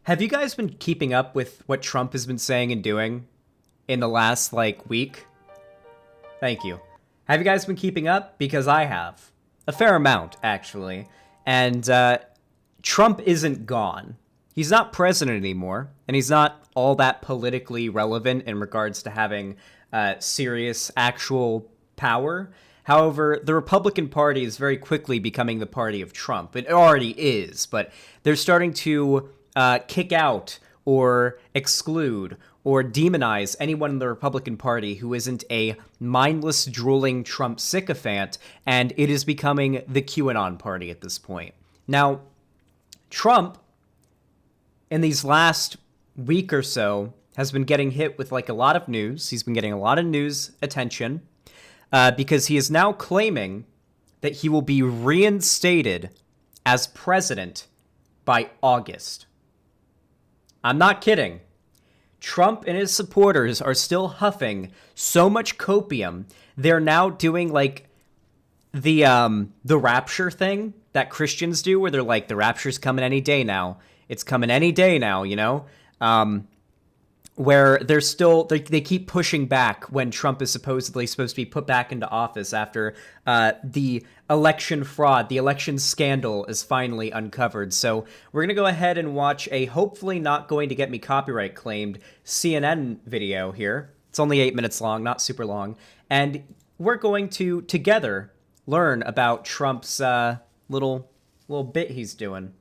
Have you guys been keeping up with what Trump has been saying and doing in the last, week? Thank you. Have you guys been keeping up? Because I have. A fair amount, actually. And Trump isn't gone. He's not president anymore, and he's not all that politically relevant in regards to having serious, actual power. However, the Republican Party is very quickly becoming the party of Trump. It already is, but they're starting to kick out or exclude or demonize anyone in the Republican Party who isn't a mindless, drooling Trump sycophant, and it is becoming the QAnon party at this point. Now, Trump, in these last week or so, has been getting hit with a lot of news. He's been getting a lot of news attention because he is now claiming that he will be reinstated as president by August. I'm not kidding. Trump and his supporters are still huffing so much copium. They're now doing the rapture thing that Christians do, where they're like, the rapture's coming any day now. It's coming any day now, where they keep pushing back when Trump is supposedly supposed to be put back into office after the election fraud, the election scandal is finally uncovered. So we're going to go ahead and watch a hopefully not going to get me copyright claimed CNN video here. It's only 8 minutes long, not super long. And we're going to together learn about Trump's little bit he's doing.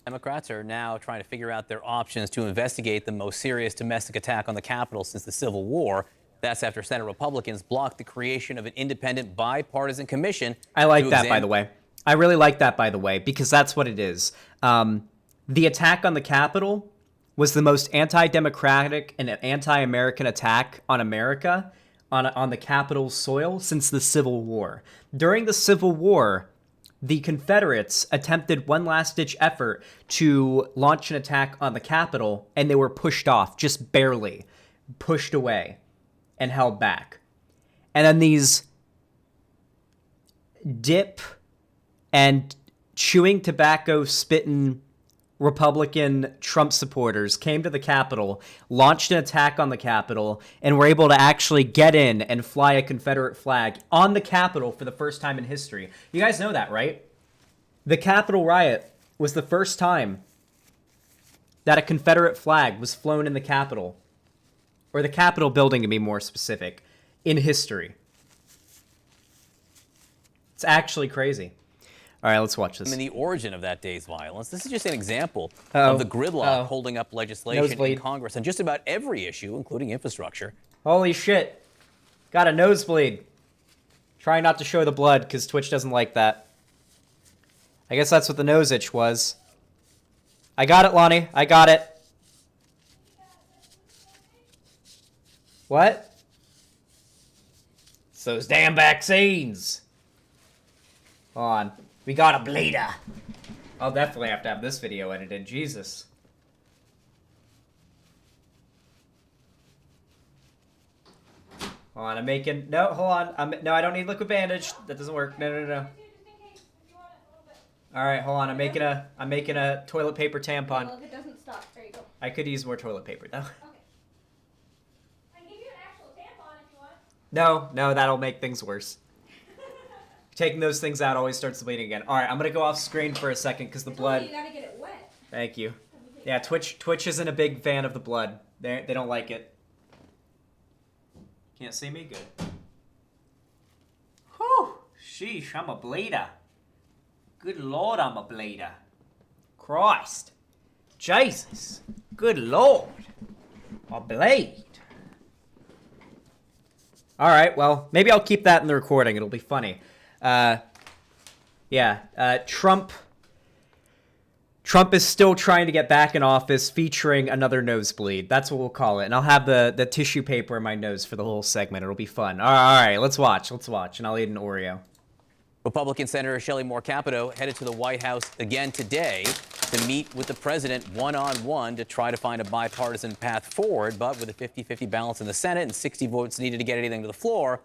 Democrats are now trying to figure out their options to investigate the most serious domestic attack on the Capitol since the Civil War. That's after Senate Republicans blocked the creation of an independent bipartisan commission. I like that, by the way. I really like that, by the way, because that's what it is. The attack on the Capitol was the most anti-democratic and anti-American attack on America, on the Capitol's soil, since the Civil War. During the Civil War, the Confederates attempted one last-ditch effort to launch an attack on the Capitol, and they were pushed off, just barely pushed away and held back. And then these dip and chewing tobacco spitting Republican Trump supporters came to the Capitol, launched an attack on the Capitol, and were able to actually get in and fly a Confederate flag on the Capitol for the first time in history. You guys know that, right? The Capitol riot was the first time that a Confederate flag was flown in the Capitol, or the Capitol building to be more specific, in history. It's actually crazy. All right, let's watch this. In the origin of that day's violence, this is just an example of the gridlock holding up legislation Nosebleed. in Congress on just about every issue, including infrastructure. Holy shit. Got a nosebleed. Trying not to show the blood because Twitch doesn't like that. I guess that's what the nose itch was. I got it, Lonnie. I got it. What? It's those damn vaccines. Hold on. We got a bleeder. I'll definitely have to have this video edited. Jesus. Hold on, I'm making... No, hold on. No, I don't need liquid bandage. That doesn't work. No. All right, hold on. I'm making a toilet paper tampon. Well, if it doesn't stop, there you go. I could use more toilet paper, though. Okay. I can give you an actual tampon if you want. No, that'll make things worse. Taking those things out always starts the bleeding again. All right, I'm gonna go off screen for a second because the blood. You gotta get it wet. Thank you. Yeah, Twitch isn't a big fan of the blood. They don't like it. Can't see me? Good. Whew. Sheesh, I'm a bleeder. Good Lord, I'm a bleeder. Christ. Jesus. Good Lord. I bleed. All right, well, maybe I'll keep that in the recording. It'll be funny. Trump is still trying to get back in office, featuring another nosebleed. That's what we'll call it. And I'll have the tissue paper in my nose for the whole segment. It'll be fun. All right, let's watch. And I'll eat an Oreo. Republican Senator Shelley Moore Capito headed to the White House again today to meet with the president one-on-one to try to find a bipartisan path forward. But with a 50-50 balance in the Senate and 60 votes needed to get anything to the floor,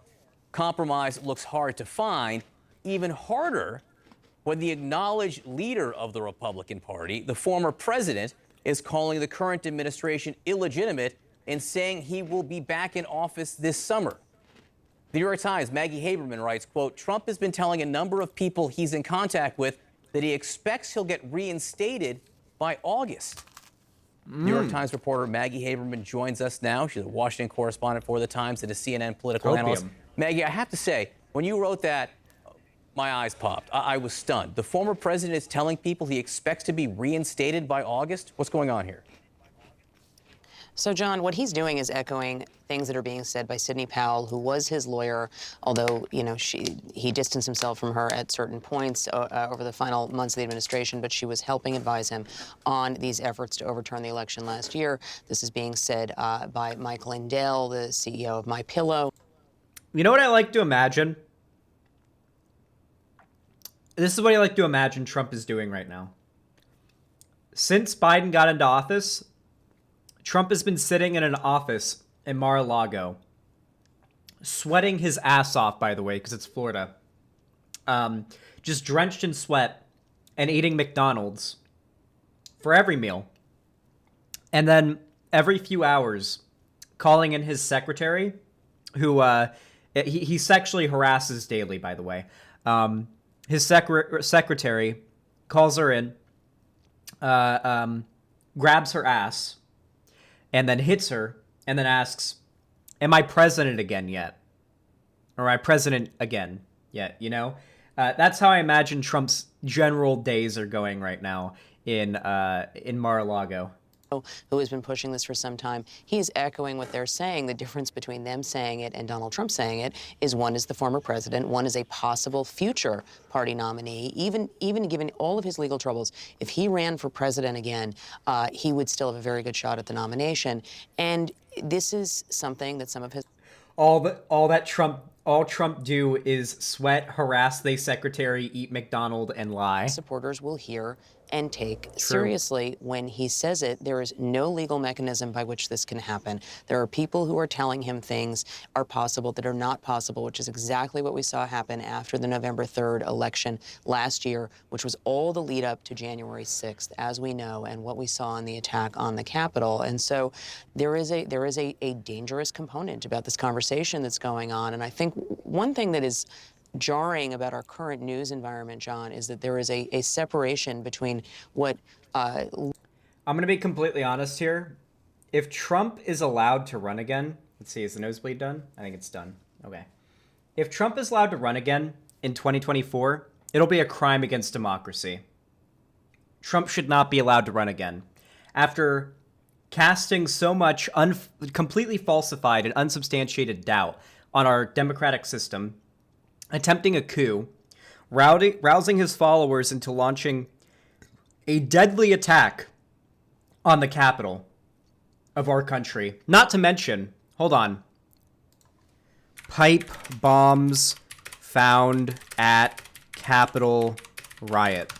compromise looks hard to find. Even harder when the acknowledged leader of the Republican Party, the former president, is calling the current administration illegitimate and saying he will be back in office this summer. The New York Times' Maggie Haberman writes, quote, Trump has been telling a number of people he's in contact with that he expects he'll get reinstated by August. New York Times reporter Maggie Haberman joins us now. She's a Washington correspondent for the Times and a CNN political analyst. Maggie, I have to say, when you wrote that, my eyes popped. I was stunned. The former president is telling people he expects to be reinstated by August. What's going on here? So, John, what he's doing is echoing things that are being said by Sidney Powell, who was his lawyer, although, you know, he distanced himself from her at certain points over the final months of the administration, but she was helping advise him on these efforts to overturn the election last year. This is being said by Mike Lindell, the CEO of MyPillow. You know what I like to imagine? This is what I like to imagine Trump is doing right now. Since Biden got into office, Trump has been sitting in an office in Mar-a-Lago, sweating his ass off, by the way, because it's Florida, just drenched in sweat and eating McDonald's for every meal. And then every few hours, calling in his secretary, who he sexually harasses daily, by the way. His secretary calls her in, grabs her ass, and then hits her, and then asks, am I president again yet? Or am I president again yet, you know? That's how I imagine Trump's general days are going right now in Mar-a-Lago. Who has been pushing this for some time, he's echoing what they're saying. The difference between them saying it and Donald Trump saying it is one is the former president, one is a possible future party nominee. Even given all of his legal troubles, if he ran for president again, he would still have a very good shot at the nomination. And this is something that some of his all Trump do is sweat, harass the secretary, eat McDonald, and lie. Supporters will hear and take seriously when he says it. There is no legal mechanism by which this can happen. There are people who are telling him things are possible that are not possible, which is exactly what we saw happen after the November 3rd election last year, which was all the lead up to January 6th, as we know, and what we saw in the attack on the Capitol. And so there is a dangerous component about this conversation that's going on. And I think one thing that is jarring about our current news environment, John, is that there is a separation between what... I'm going to be completely honest here. If Trump is allowed to run again... Let's see, is the nosebleed done? I think it's done. Okay. If Trump is allowed to run again in 2024, it'll be a crime against democracy. Trump should not be allowed to run again. After casting so much completely falsified and unsubstantiated doubt on our democratic system, attempting a coup, rousing his followers into launching a deadly attack on the capital of our country. Not to mention, hold on, pipe bombs found at Capitol riot.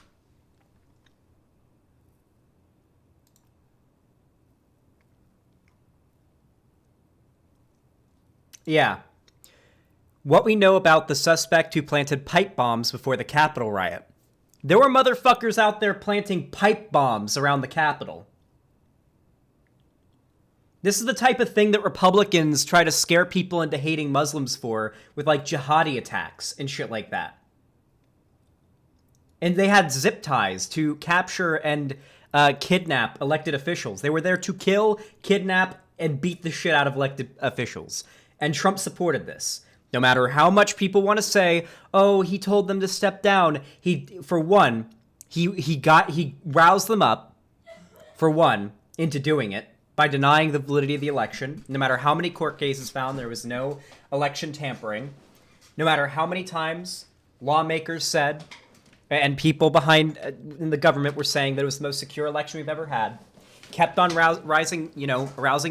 Yeah. What we know about the suspect who planted pipe bombs before the Capitol riot. There were motherfuckers out there planting pipe bombs around the Capitol. This is the type of thing that Republicans try to scare people into hating Muslims for with like jihadi attacks and shit like that. And they had zip ties to capture and kidnap elected officials. They were there to kill, kidnap, and beat the shit out of elected officials. And Trump supported this. No matter how much people want to say, oh, he told them to step down. He roused them up, for one, into doing it by denying the validity of the election. No matter how many court cases found there was no election tampering. No matter how many times lawmakers said, and people behind in the government were saying that it was the most secure election we've ever had. Kept on arousing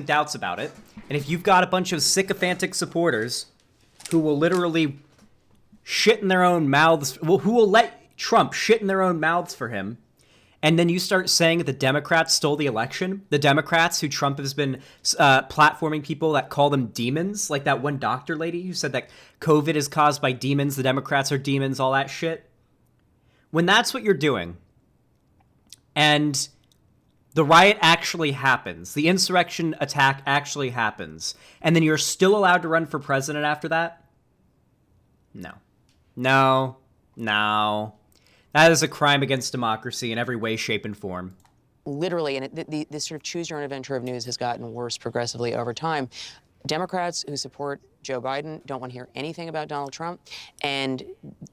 doubts about it. And if you've got a bunch of sycophantic supporters who will literally shit in their own mouths, who will let Trump shit in their own mouths for him, and then you start saying that the Democrats stole the election, the Democrats who Trump has been platforming people that call them demons, like that one doctor lady who said that COVID is caused by demons, the Democrats are demons, all that shit. When that's what you're doing, and The riot actually happens. The insurrection attack actually happens. And then you're still allowed to run for president after that? No. No. No. That is a crime against democracy in every way, shape, and form. Literally, and this sort of choose your own adventure of news has gotten worse progressively over time. Democrats who support Joe Biden don't want to hear anything about Donald Trump. And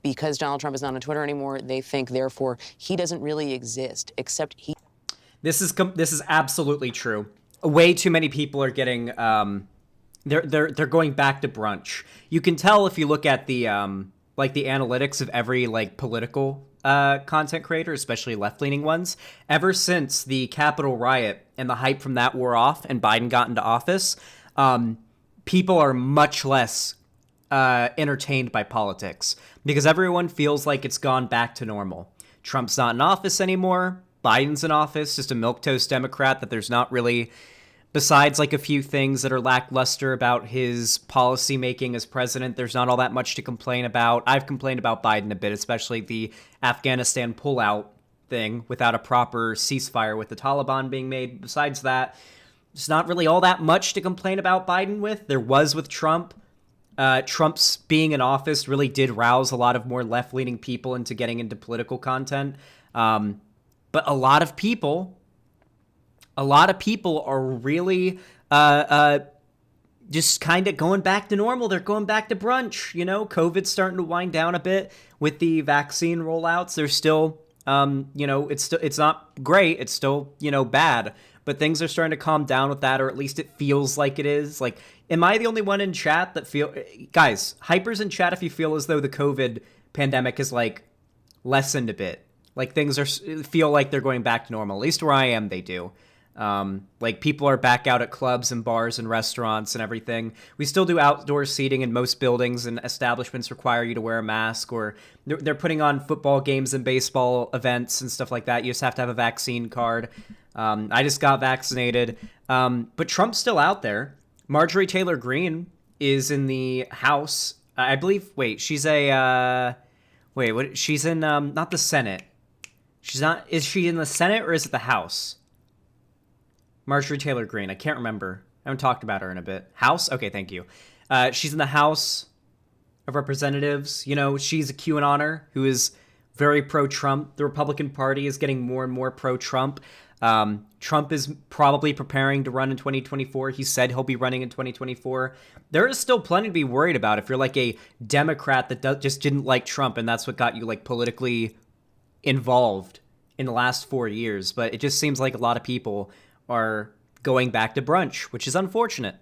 because Donald Trump is not on Twitter anymore, they think, therefore, he doesn't really exist, except he... This is absolutely true. Way too many people are getting they're going back to brunch. You can tell if you look at the the analytics of every political content creator, especially left-leaning ones. Ever since the Capitol riot and the hype from that wore off and Biden got into office, people are much less entertained by politics because everyone feels like it's gone back to normal. Trump's not in office anymore. Biden's in office, just a milquetoast Democrat that there's not really, besides a few things that are lackluster about his policy making as president, there's not all that much to complain about. I've complained about Biden a bit, especially the Afghanistan pullout thing without a proper ceasefire with the Taliban being made. Besides that, there's not really all that much to complain about Biden with. There was with Trump. Trump's being in office really did rouse a lot of more left-leaning people into getting into political content. But a lot of people are really just kind of going back to normal. They're going back to brunch. COVID's starting to wind down a bit with the vaccine rollouts. They're still, it's not great. It's still, bad. But things are starting to calm down with that, or at least it feels like it is. Am I the only one in chat that guys, hypers in chat if you feel as though the COVID pandemic is lessened a bit? Things feel like they're going back to normal. At least where I am, they do. People are back out at clubs and bars and restaurants and everything. We still do outdoor seating in most buildings, and establishments require you to wear a mask, or they're putting on football games and baseball events and stuff like that. You just have to have a vaccine card. I just got vaccinated. But Trump's still out there. Marjorie Taylor Greene is in the House. I believe, she's she's in, not the Senate. Is she in the Senate or is it the House? Marjorie Taylor Greene. I can't remember. I haven't talked about her in a bit. House? Okay, thank you. She's in the House of Representatives. She's a QAnoner who is very pro-Trump. The Republican Party is getting more and more pro-Trump. Trump is probably preparing to run in 2024. He said he'll be running in 2024. There is still plenty to be worried about if you're a Democrat that just didn't like Trump, and that's what got you politically involved in the last 4 years. But it just seems like a lot of people are going back to brunch, which is unfortunate.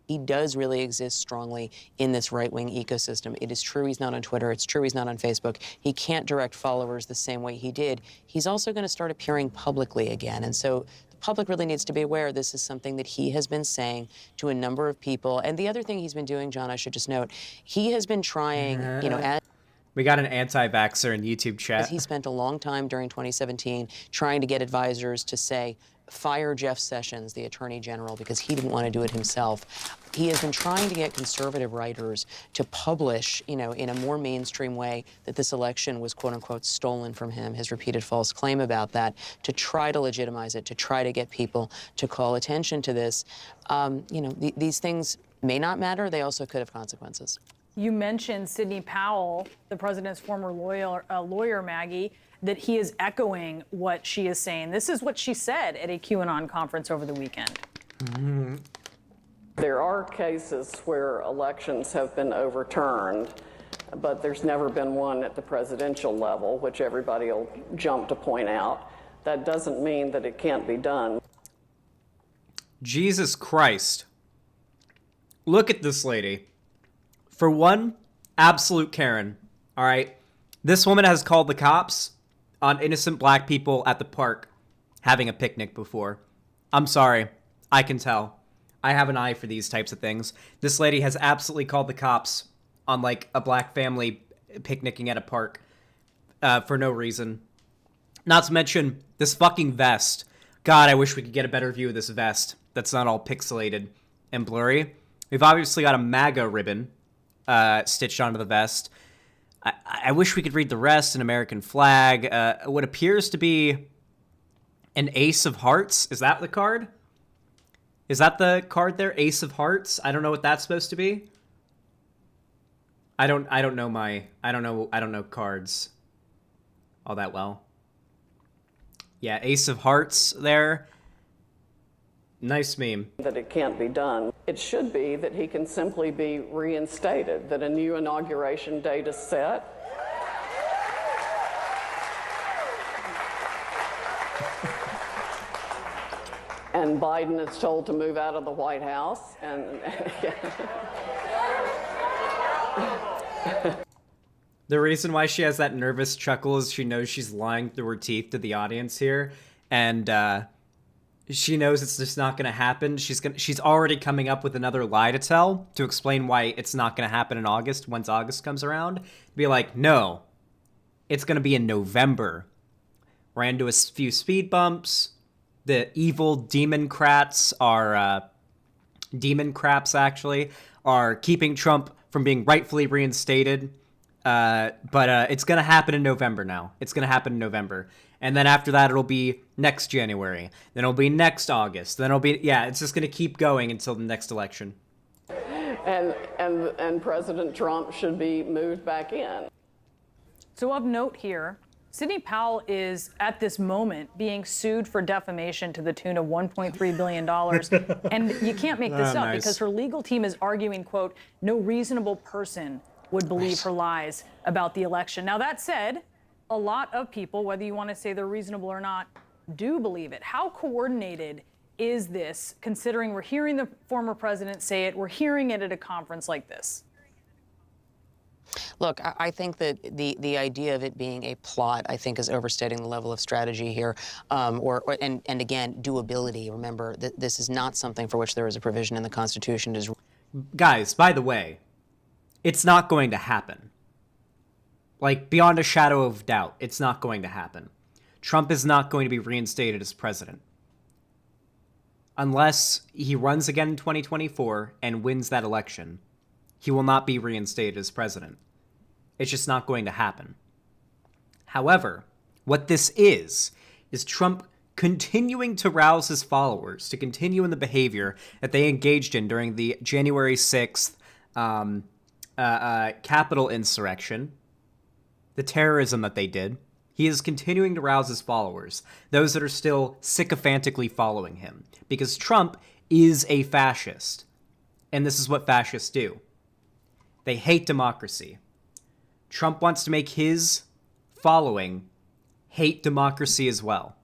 He does really exist strongly in this right-wing ecosystem. It is true he's not on Twitter. It's true he's not on Facebook. He can't direct followers the same way he did. He's also going to start appearing publicly again. And so the public really needs to be aware this is something that he has been saying to a number of people. And the other thing he's been doing, John, I should just note, he has been trying, as we got an anti-vaxxer in YouTube chat. he spent a long time during 2017 trying to get advisors to say, fire Jeff Sessions, the Attorney General, because he didn't want to do it himself. He has been trying to get conservative writers to publish, in a more mainstream way that this election was, quote unquote, stolen from him, his repeated false claim about that, to try to legitimize it, to try to get people to call attention to this. These things may not matter. They also could have consequences. You mentioned Sidney Powell, the president's former lawyer, Maggie, that he is echoing what she is saying. This is what she said at a QAnon conference over the weekend. Mm-hmm. There are cases where elections have been overturned, but there's never been one at the presidential level, which everybody will jump to point out. That doesn't mean that it can't be done. Jesus Christ. Look at this lady. For one, absolute Karen, all right? This woman has called the cops on innocent black people at the park having a picnic before. I'm sorry. I can tell. I have an eye for these types of things. This lady has absolutely called the cops on a black family picnicking at a park for no reason. Not to mention this fucking vest. God, I wish we could get a better view of this vest that's not all pixelated and blurry. We've obviously got a MAGA ribbon stitched onto the vest. I wish we could read the rest, an American flag. What appears to be An Ace of Hearts? Is that the card? Is that the card there? Ace of Hearts? I don't know what that's supposed to be. I don't know cards all that well. Yeah, Ace of Hearts there. Nice meme. That it can't be done. It should be that he can simply be reinstated, that a new inauguration date is set. And Biden is told to move out of the White House. And The reason why she has that nervous chuckle is she knows she's lying through her teeth to the audience here, and she knows it's just not going to happen. She's already coming up with another lie to tell to explain why it's not going to happen in August once August comes around. Be like, no, it's going to be in November. Ran into a few speed bumps. The evil Democrats are keeping Trump from being rightfully reinstated. But it's going to happen in November now. It's going to happen in November. And then after that, it'll be next January. Then it'll be next August. Then it'll be, it's just going to keep going until the next election. And President Trump should be moved back in. So of note here, Sidney Powell is, at this moment, being sued for defamation to the tune of $1.3 billion. And you can't make this up because her legal team is arguing, quote, no reasonable person would believe her lies about the election. Now, that said, a lot of people, whether you want to say they're reasonable or not, do believe it. How coordinated is this, considering we're hearing the former president say it, we're hearing it at a conference like this? Look, I think that the idea of it being a plot, I think, is overstating the level of strategy here, and again, doability. Remember, this is not something for which there is a provision in the Constitution. Guys, by the way, it's not going to happen. Like, beyond a shadow of doubt, it's not going to happen. Trump is not going to be reinstated as president. Unless he runs again in 2024 and wins that election, he will not be reinstated as president. It's just not going to happen. However, what this is Trump continuing to rouse his followers to continue in the behavior that they engaged in during the January 6th Capitol insurrection, the terrorism that they did. He is continuing to rouse his followers, those that are still sycophantically following him, because Trump is a fascist. And this is what fascists do. They hate democracy. Trump wants to make his following hate democracy as well.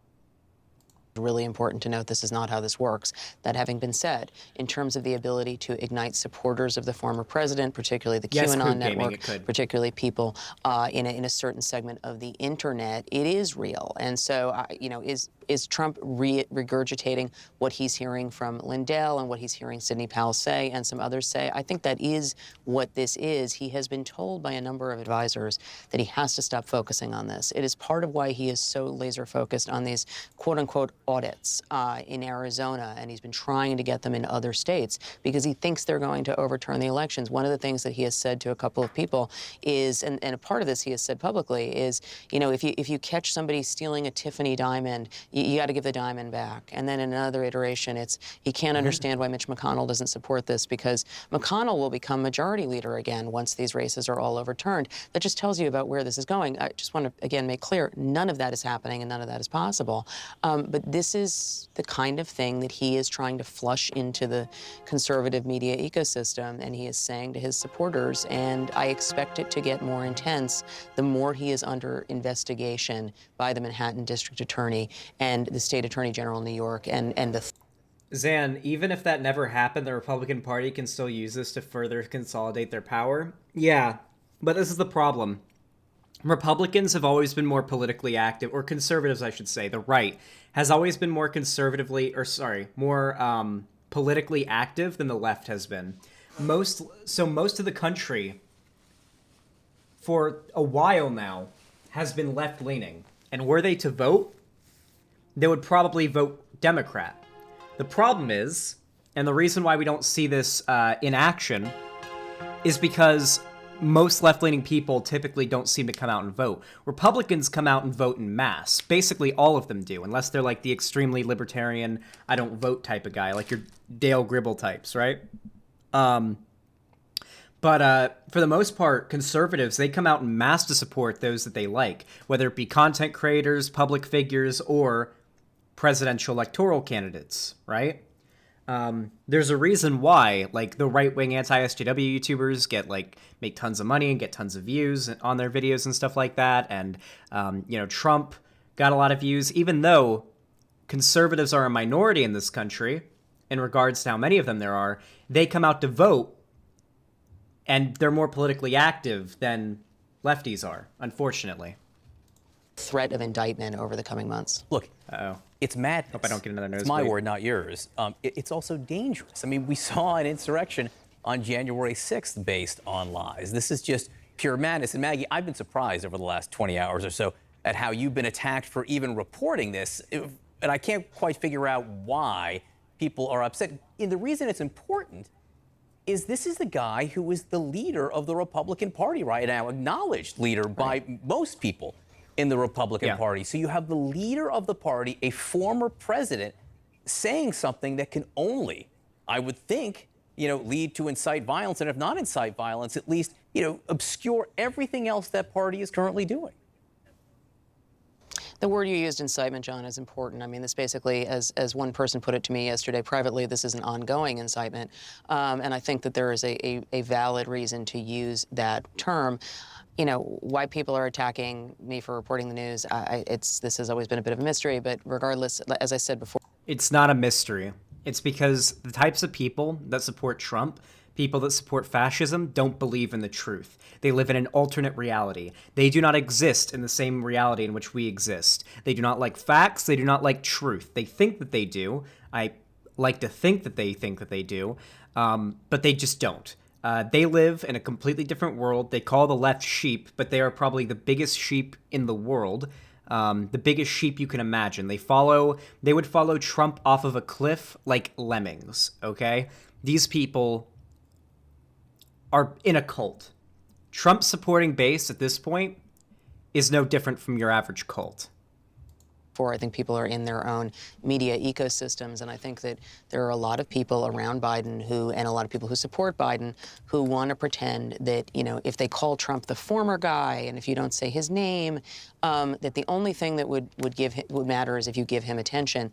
Really important to note this is not how this works. That having been said, in terms of the ability to ignite supporters of the former president, particularly the QAnon network, particularly people in a certain segment of the internet, it is real. And so, is Trump regurgitating what he's hearing from Lindell and what he's hearing Sidney Powell say and some others say? I think that is what this is. He has been told by a number of advisors that he has to stop focusing on this. It is part of why he is so laser focused on these quote-unquote audits in Arizona, and he's been trying to get them in other states because he thinks they're going to overturn the elections. One of the things that he has said to a couple of people is, and a part of this he has said publicly, is, if you catch somebody stealing a Tiffany diamond, you got to give the diamond back. And then in another iteration, it's he can't understand why Mitch McConnell doesn't support this because McConnell will become majority leader again once these races are all overturned. That just tells you about where this is going. I just want to, again, make clear, none of that is happening and none of that is possible. But this is the kind of thing that he is trying to flush into the conservative media ecosystem, and he is saying to his supporters, and I expect it to get more intense the more he is under investigation by the Manhattan District Attorney and the State Attorney General in New York and the... Zan, even if that never happened, the Republican Party can still use this to further consolidate their power. Yeah, but this is the problem. Republicans have always been more politically active, or conservatives, I should say. The right has always been more more politically active than the left has been. Most of the country, for a while now, has been left-leaning. And were they to vote, they would probably vote Democrat. The problem is, and the reason why we don't see this in action, is because most left-leaning people typically don't seem to come out and vote. Republicans come out and vote in mass. Basically, all of them do, unless they're like the extremely libertarian, I don't vote type of guy, like your Dale Gribble types, right? But for the most part, conservatives, they come out in mass to support those that they like, whether it be content creators, public figures, or presidential electoral candidates, right? There's a reason why, like, the right-wing anti-SJW YouTubers make tons of money and get tons of views on their videos and stuff like that. And, Trump got a lot of views, even though conservatives are a minority in this country in regards to how many of them there are. They come out to vote, and they're more politically active than lefties are, unfortunately. Threat of indictment over the coming months. Look, it's madness. Hope I don't get another nose. It's my word, not yours. It's also dangerous. I mean, we saw an insurrection on January 6th based on lies. This is just pure madness. And Maggie, I've been surprised over the last 20 hours or so at how you've been attacked for even reporting this. And I can't quite figure out why people are upset. And the reason it's important is this is the guy who is the leader of the Republican Party right now, acknowledged leader by most people in the Republican Party. So you have the leader of the party, a former president, saying something that can only, I would think, lead to incite violence, and if not incite violence, at least, obscure everything else that party is currently doing. The word you used, incitement, John, is important. I mean, this basically, as one person put it to me yesterday privately, this is an ongoing incitement. And I think that there is a valid reason to use that term. Why people are attacking me for reporting the news, this has always been a bit of a mystery. But regardless, as I said before, it's not a mystery. It's because the types of people that support Trump, people that support fascism, don't believe in the truth. They live in an alternate reality. They do not exist in the same reality in which we exist. They do not like facts. They do not like truth. They think that they do. I like to think that they think that they do, but they just don't. They live in a completely different world. They call the left sheep, but they are probably the biggest sheep in the world. The biggest sheep you can imagine. They would follow Trump off of a cliff like lemmings, okay? These people are in a cult. Trump's supporting base at this point is no different from your average cult. I think people are in their own media ecosystems, and I think that there are a lot of people around Biden and a lot of people who support Biden who want to pretend that, if they call Trump the former guy, and if you don't say his name, that the only thing that would matter is if you give him attention.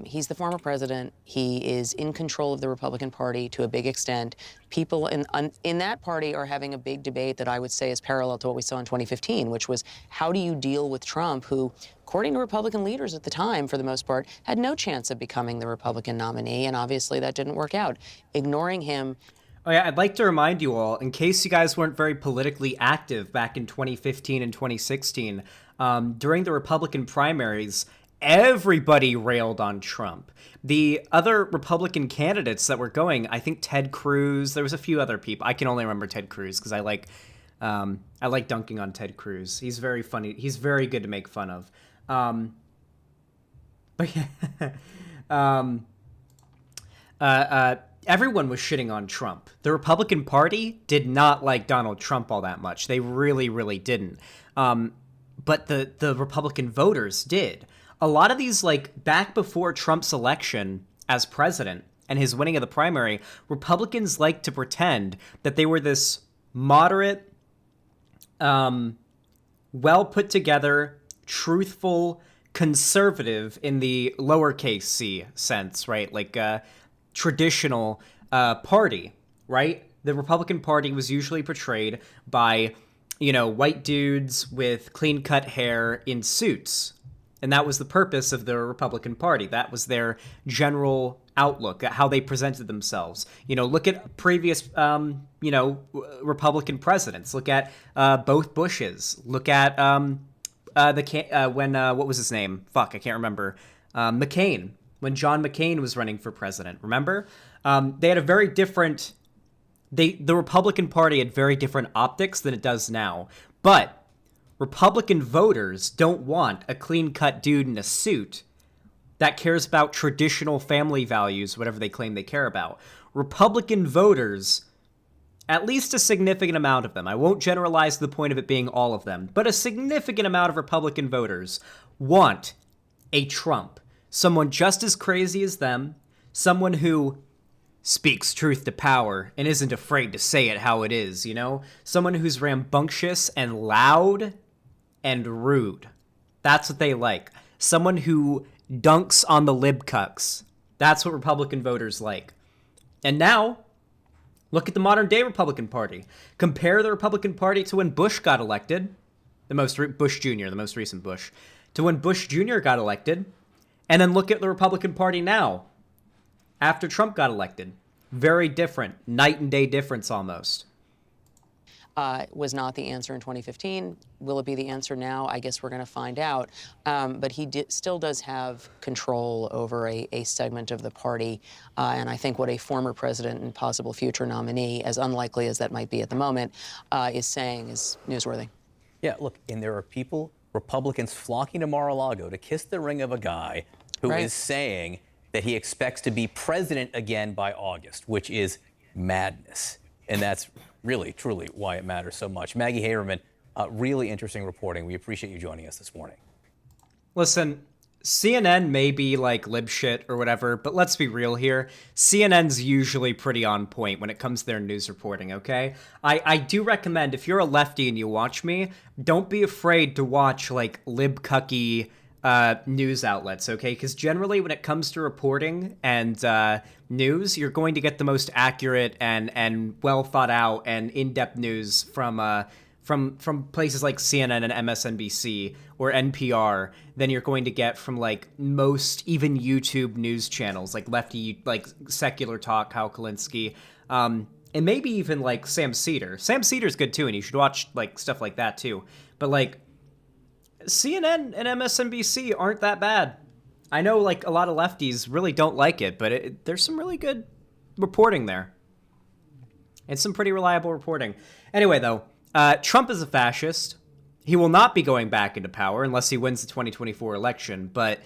He's the former president. He is in control of the Republican Party to a big extent. People in that party are having a big debate that I would say is parallel to what we saw in 2015, which was how do you deal with Trump, who, according to Republican leaders at the time, for the most part, had no chance of becoming the Republican nominee, and obviously that didn't work out. Ignoring him. Oh yeah, I'd like to remind you all, in case you guys weren't very politically active back in 2015 and 2016, during the Republican primaries, everybody railed on Trump. The other Republican candidates that were going, I think Ted Cruz, there was a few other people. I can only remember Ted Cruz because I like dunking on Ted Cruz. He's very funny. He's very good to make fun of. But yeah, everyone was shitting on Trump. The Republican Party did not like Donald Trump all that much. They really, really didn't. But the Republican voters did. A lot of these, back before Trump's election as president and his winning of the primary, Republicans liked to pretend that they were this moderate, well put together, truthful, conservative in the lowercase c sense, right? Traditional party, right? The Republican Party was usually portrayed by, white dudes with clean-cut hair in suits. And that was the purpose of the Republican Party. That was their general outlook, how they presented themselves. Look at previous, Republican presidents. Look at both Bushes. Look at what was his name? Fuck, I can't remember. McCain. When John McCain was running for president, remember? They had a very different. The Republican Party had very different optics than it does now, but Republican voters don't want a clean-cut dude in a suit that cares about traditional family values, whatever they claim they care about. Republican voters at least a significant amount of them, I won't generalize to the point of it being all of them, but a significant amount of Republican voters want a Trump. Someone just as crazy as them, someone who speaks truth to power and isn't afraid to say it how it is, you know? Someone who's rambunctious and loud and rude. That's what they like. Someone who dunks on the lib cucks. That's what Republican voters like. And now, look at the modern day Republican Party. Compare the Republican Party to when Bush got elected, Bush Jr., the most recent Bush, to when Bush Jr. got elected, and then look at the Republican Party now, after Trump got elected. Very different, night and day difference almost. Was not the answer in 2015. Will it be the answer now? I guess we're going to find out. But he still does have control over a segment of the party. And I think what a former president and possible future nominee, as unlikely as that might be at the moment, is saying is newsworthy. Yeah, look, and there are people, Republicans flocking to Mar-a-Lago to kiss the ring of a guy who is saying that he expects to be president again by August, which is madness. And that's really, truly why it matters so much. Maggie Haberman, really interesting reporting. We appreciate you joining us this morning. Listen, CNN may be like lib shit or whatever, but let's be real here. CNN's usually pretty on point when it comes to their news reporting, okay? I do recommend, if you're a lefty and you watch me, don't be afraid to watch like lib cucky news outlets, okay? Because generally when it comes to reporting and news, you're going to get the most accurate and well thought out and in-depth news from places like CNN and MSNBC or NPR than you're going to get from like most even YouTube news channels like lefty, like Secular Talk, Hal Kalinske, and maybe even like Sam Seder. Sam Seder's good too, and you should watch like stuff like that too. But like CNN and MSNBC aren't that bad. I know like a lot of lefties really don't like it, but there's some really good reporting there. It's some pretty reliable reporting. Anyway, though, Trump is a fascist. He will not be going back into power unless he wins the 2024 election, but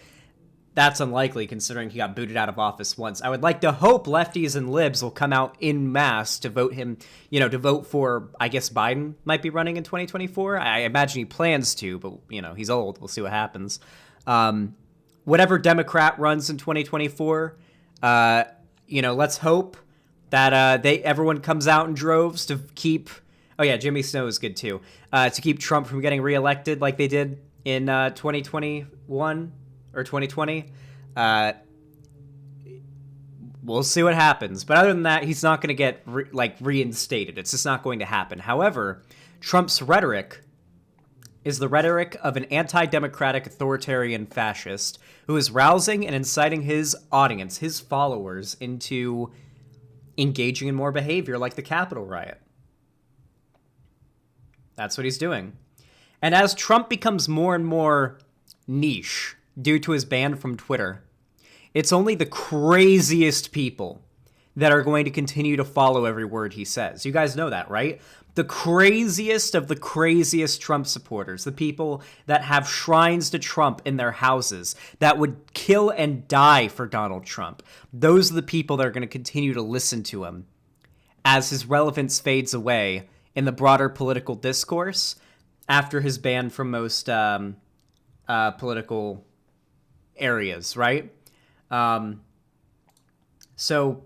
that's unlikely considering he got booted out of office once. I would like to hope lefties and libs will come out en masse to vote him, you know, to vote for, I guess Biden might be running in 2024. I imagine he plans to, but, you know, he's old. We'll see what happens. Whatever Democrat runs in 2024, you know, let's hope that everyone comes out in droves to keep... Oh, yeah, Jimmy Snow is good, too. To keep Trump from getting reelected like they did in 2021 or 2020. We'll see what happens. But other than that, he's not going to get, reinstated. It's just not going to happen. However, Trump's rhetoric is the rhetoric of an anti-democratic authoritarian fascist who is rousing and inciting his audience, his followers, into engaging in more behavior like the Capitol riot. That's what he's doing. And as Trump becomes more and more niche due to his ban from Twitter, it's only the craziest people that are going to continue to follow every word he says. You guys know that, right? The craziest of the craziest Trump supporters, the people that have shrines to Trump in their houses, that would kill and die for Donald Trump. Those are the people that are going to continue to listen to him as his relevance fades away in the broader political discourse after his ban from most political areas, right? So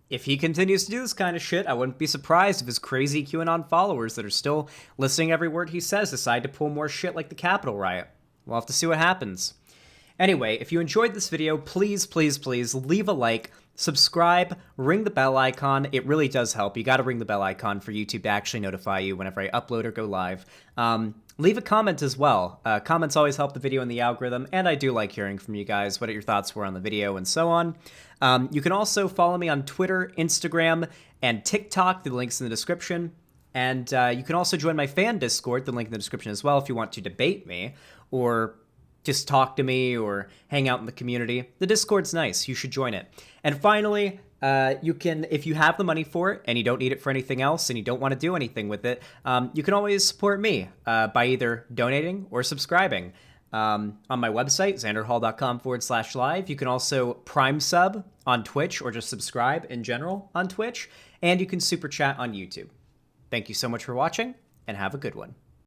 if he continues to do this kind of shit, I wouldn't be surprised if his crazy QAnon followers that are still listening to every word he says decide to pull more shit like the Capitol riot. We'll have to see what happens. Anyway, if you enjoyed this video, please, please, please leave a like, subscribe, ring the bell icon. It really does help. You got to ring the bell icon for YouTube to actually notify you whenever I upload or go live. Leave a comment as well. Comments always help the video in the algorithm, and I do like hearing from you guys, what your thoughts were on the video and so on. You can also follow me on Twitter, Instagram, and TikTok. The link's in the description. And you can also join my fan Discord, the link in the description as well, if you want to debate me or just talk to me or hang out in the community. The Discord's nice. You should join it. And finally, you can, if you have the money for it and you don't need it for anything else and you don't want to do anything with it, you can always support me by either donating or subscribing. on my website, xanderhall.com/live. You can also Prime sub on Twitch or just subscribe in general on Twitch. And you can super chat on YouTube. Thank you so much for watching and have a good one.